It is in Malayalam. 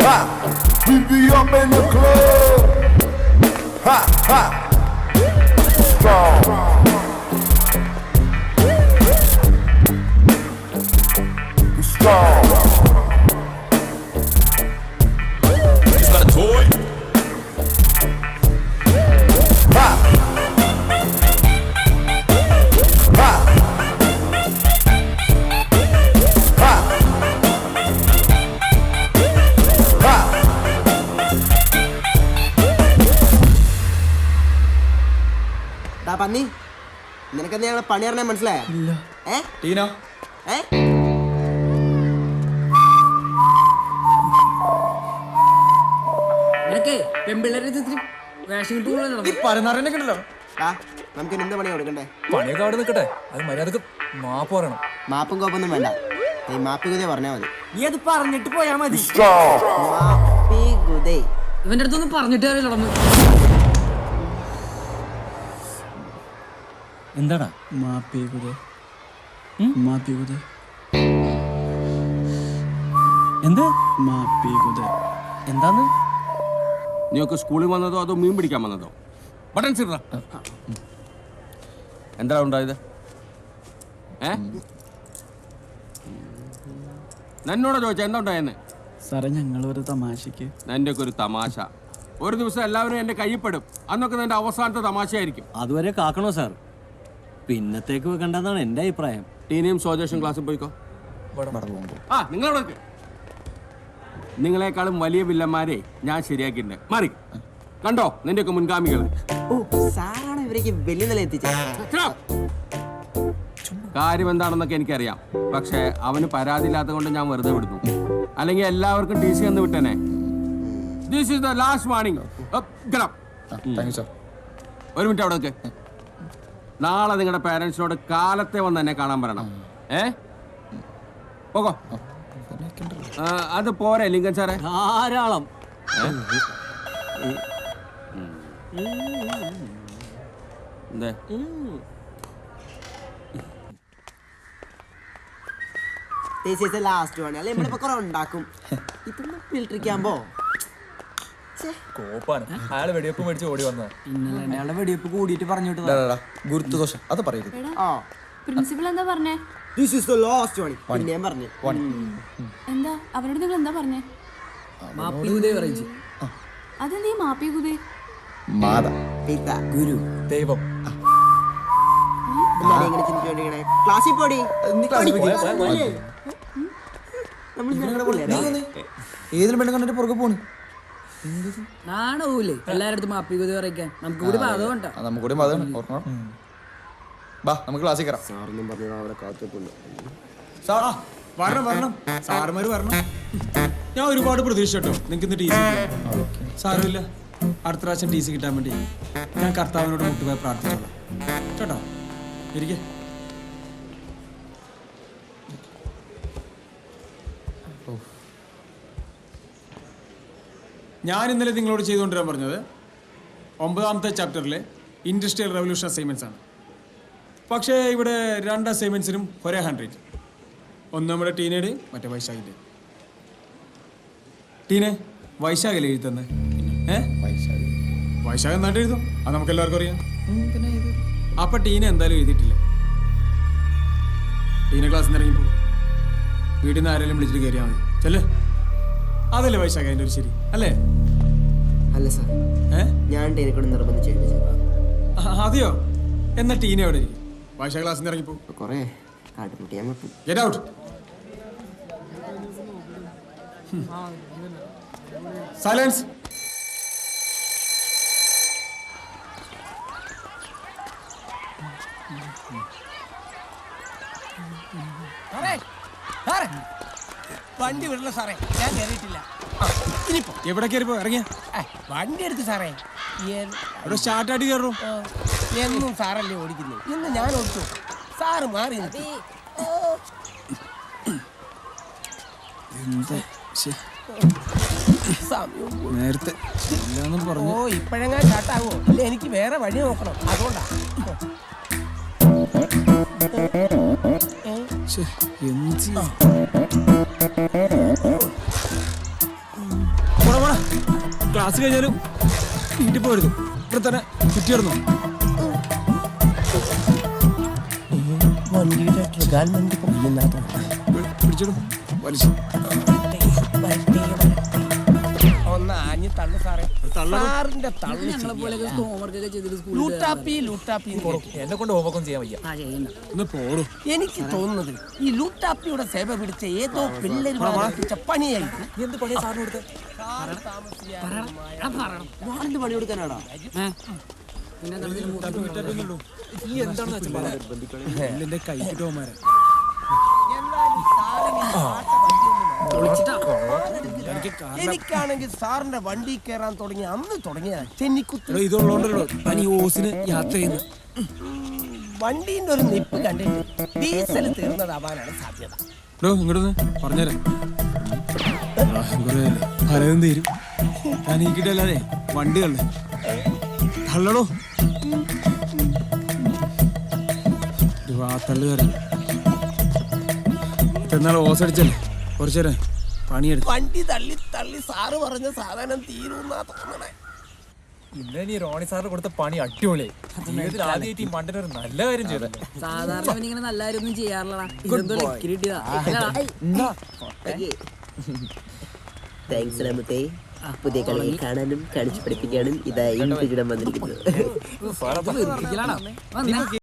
Ha! We be up in the club. Ha ha. Strong. Strong. It's not a toy. Ha. Ha. Ha. Ha. പന്നി നിനക്കെന്താ ഞങ്ങളെ പണി അറിയാൻ മനസ്സിലായ ടീന നിനക്കേ പെമ്പിള്ളേരെ വേഷം ഈ പരനാറനൊക്കെ ഉണ്ടല്ലോ നമുക്ക് എന്ത് പണി കൊടുക്കണ്ടേ? പണിയൊക്കെ അവിടെ നിൽക്കട്ടെ. അത് മര്യാദക്ക് മാപ്പ് പറയണം. മാപ്പും കോപ്പൊന്നും വേണ്ട, നീ മാപ്പികുതേ പറഞ്ഞാ മതി. നീ അത് പറഞ്ഞിട്ട് പോയാ മതി. Strong. മാപ്പികുതേ ഇവന്റെ അടുത്തൊന്നും പറഞ്ഞിട്ട് നടന്നു. എന്താടാ എന്ത് എന്താന്ന്? നീയൊക്കെ സ്കൂളിൽ വന്നതോ അതോ മീൻ പിടിക്കാൻ വന്നതോ? ബട്ടൺ സിറ എന്താ ഉണ്ടായത്? എന്നോടാ ചോദിച്ചാ എന്താ ഉണ്ടായെന്ന്? സാറേ ഞങ്ങളൊരു തമാശക്ക്. എൻ്റെ ഒക്കെ ഒരു തമാശ. ഒരു ദിവസം എല്ലാവരും എൻ്റെ കയ്യിൽപ്പെടും. അന്നൊക്കെ എൻ്റെ അവസാനത്തെ തമാശയായിരിക്കും. അതുവരെ കാക്കണോ സാർ? പിന്നത്തേക്ക് വെക്കണ്ടെന്നാണ് എൻ്റെ അഭിപ്രായം. ടീനയും സോജേഷൻ ക്ലാസ്സിൽ പോയിക്കോ. ആ നിങ്ങളവിടെ നിങ്ങളെക്കാളും വലിയ വില്ലന്മാരെ ഞാൻ ശരിയാക്കിയിട്ടുണ്ട്. മാറി കണ്ടോ നിന്റെയൊക്കെ മുൻഗാമികൾ. സാറാണ് ഇവരേക്ക് വലിയ നില എത്തിച്ചത്. കാര്യം എന്താണെന്നൊക്കെ എനിക്കറിയാം. പക്ഷെ അവന് പരാതി ഇല്ലാത്തത് കൊണ്ട് ഞാൻ വെറുതെ വിടുന്നു. അല്ലെങ്കിൽ എല്ലാവർക്കും ടി സി എന്ന് വിട്ടേനെ. This is the last warning. ഒരു മിനിറ്റ് അവിടെ നിൽക്ക്. നാളെ നിങ്ങളുടെ പേരൻസിനോട് കാലത്തെ വന്ന് എന്നെ കാണാൻ പറയണം. പോകോ. അത് പോരെ ലിംഗൻ സാറേ? ധാരാളം. എന്തേ ലാസ്റ്റ് പണി അല്ലെ നമ്മളിപ്പോ കുറെ ഉണ്ടാക്കും. ഇതൊന്നും ഫിൽട്ടറിക്കാമ്പോ കോപ്പാണ്. അയാള് വെടിവെപ്പ് മേടിച്ച് ഓടി വന്നതാ. ഇന്നലെ അയാളെ വെടിവെപ്പ് കൂടിയിട്ട് പറഞ്ഞു. ഗുരുത്വദോഷം അത് പറയരുത്. പ്രിൻസിപ്പൽ എന്താ പറഞ്ഞേ? ദിസ് ഈസ് ദ ലാസ്റ്റ് പണി. പിന്നെ ഞാൻ പറഞ്ഞു എന്താ അവരോട് നിങ്ങൾ എന്താ പറഞ്ഞേ? അതെന്താ ഈ മാപ്പി കുതേ? ഗുരു ദൈവം. ക്ലാസ്സിൽ പോടി. ഏതിലും പെണ്ണു കണ്ടിട്ട് പുറകെ പോണു. നാണൂല്ലേ എല്ലാരടുത്തും മാപ്പി കുതി പറയിക്കാൻ? നമുക്ക് കൂടി പാതം ഉണ്ടാ. നമുക്കൂടി മതം ഓർക്കണം. ബാ നമുക്ക് ക്ലാസ്സിൽ കയറാം. സാറൊന്നും പറഞ്ഞാൽ അവിടെ കാത്തിട്ടുണ്ട്. വരണം സാറുമാര് വരണം. ഞാൻ ഒരുപാട് പ്രതീക്ഷ കേട്ടോ നിങ്ങൾക്ക് ഇന്ന് ടി സി. സാരമില്ല, അടുത്ത പ്രാവശ്യം ടി സി കിട്ടാൻ വേണ്ടി ഞാൻ കർത്താവിനോട് മുട്ടുപോയി പ്രാർത്ഥിച്ചോളാം കേട്ടോ. ഇരിക്കെ. ഞാൻ ഇന്നലെ നിങ്ങളോട് ചെയ്തുകൊണ്ടിരാൻ പറഞ്ഞത് 9ാമത്തെ ചാപ്റ്ററിലെ ഇൻഡസ്ട്രിയൽ റവല്യൂഷൻ അസൈൻമെൻറ്റ്സ് ആണ്. പക്ഷേ ഇവിടെ 2 അസൈൻമെൻറ്റ്സിനും ഒരേ 100. ഒന്ന് നമ്മുടെ ടീനയുടെ, മറ്റേ വൈശാഖിൻ്റെ. ടീനെ വൈശാഖല്ലേ എഴുതുന്നത്? വൈശാഖ് എന്നായിട്ട് എഴുതും, അത് നമുക്ക് എല്ലാവർക്കും അറിയാം. അപ്പൊ ടീന എന്തായാലും എഴുതിയിട്ടില്ല. ടീന ക്ലാസ്സിൽ നിന്ന് ഇറങ്ങിപ്പോ വീട്ടിൽ നിന്ന് ആരെങ്കിലും വിളിച്ചിട്ട് കയറിയാൽ മതി. ചെല്ലേ, അതല്ലേ വൈശാഖ് അതിൻ്റെ ഒരു ശരി അല്ലേ? അല്ല സാർ, ഞാൻ ടീനെക്കൂടെ നിർബന്ധിച്ച് എഴുതിച്ചതാ. അതെയോ? എന്നാ ടീന എവിടെ ഇരിക്കും? വൈശാഖ് ക്ലാസ്സിൽ നിന്ന് ഇറങ്ങിപ്പോ. കൊറേ കാട്ടുമുട്ടിയാൻ പറ്റും. Get out. സൈലൻസ്. വണ്ടി വിടില്ല സാറേ, ഞാൻ കയറിയിട്ടില്ല. എവിടെ കയറിപ്പോ ഇറങ്ങിയ വണ്ടി എടുത്ത് സാറേ. അവിടെ സ്റ്റാർട്ടായിട്ട് കയറൂ. എന്നും സാറല്ലേ ഓടിക്കുന്നു, ഇന്ന് ഞാൻ ഓടിച്ചു. സാറ് മാറി നേരത്തെ ഓ ഇപ്പഴങ്ങാ ചാട്ടാവോ? അല്ല എനിക്ക് വേറെ വഴി നോക്കണം, അതുകൊണ്ടാ. എന്ത് ക്ലാസ് കഴിഞ്ഞാലും വീട്ടിൽ പോരുത്. ഇവിടെ തന്നെ ചുറ്റിയിടുന്നു. വണ്ടിയുടെ ട്രിഗാൽമെന്റ് പിടിച്ചിടും വലിച്ചു. ഒന്ന് ആഞ്ഞ് തള്ളു സാറേ. സാറിന്റെ തള്ളു ലൂട്ടാപ്പി ലൂട്ടാപ്പി എന്നെ കൊണ്ട് ഹോംവർക്കും ചെയ്യാൻ വയ്യ. ഒന്ന് പോടും. എനിക്ക് തോന്നുന്നത് ഈ ലൂട്ടാപ്പിയുടെ സേവ പിടിച്ച ഏതോ പിള്ളേർ പഠിപ്പിച്ച പണിയായിരിക്കും. എന്ത് പണിയാ സാറിന് കൊടുത്തത്? ഞാനെന്ത് പണി കൊടുക്കാനാടാ? നീ എന്താണെന്ന് വെച്ചാൽ എന്റെ കൈക്കിട്ട് പോമാരെ. എനിക്കാണെങ്കിൽ സാറിന്റെ വണ്ടി കയറാൻ തുടങ്ങി അന്ന് തുടങ്ങിയ ചെന്നിക്കുത്ത്. ഇതുള്ളോണ്ടല്ലോ പനി ഓസിന് യാത്ര ചെയ്യുന്നു. വണ്ടീന്റെ ഒരു നിപ്പ് കണ്ടിട്ട് ഡീസൽ തീർന്നതാവാനാണ് സാധ്യത. ഇങ്ങോട്ടൊന്ന് പറഞ്ഞുതരാം. പലതും തീരും. ഞാൻ ഈ കിട്ടല്ലാതെ വണ്ടി കള്ളേ തള്ളടോ. തള്ളു കയറി എന്നാൾ ഓസ് അടിച്ചല്ലേ കുറച്ചു നേരം പണിയെടുത്തു. വണ്ടി തള്ളി തള്ളി സാറ് പറഞ്ഞ സാധനം തീരുന്നാ തോന്നണേ. ഇന്നലെ നീ റോണി സാറിന് കൊടുത്ത പണി അടിപൊളി. ജീവിതത്തിൽ ആദ്യമായിട്ട് ഈ മണ്ടൻ ഒരു നല്ല കാര്യം ചെയ്തല്ലോ. സാധാരണ ഇങ്ങനെ നല്ല കാര്യമൊന്നും ചെയ്യാറില്ലടാ. താങ്ക്സ് രാമത്തെ. പുതിയ കളികൾ കാണാനും കാണിച്ചു പഠിപ്പിക്കാനും ഇതാ ഇൻപിജിടം വന്നിരിക്കുന്നത്.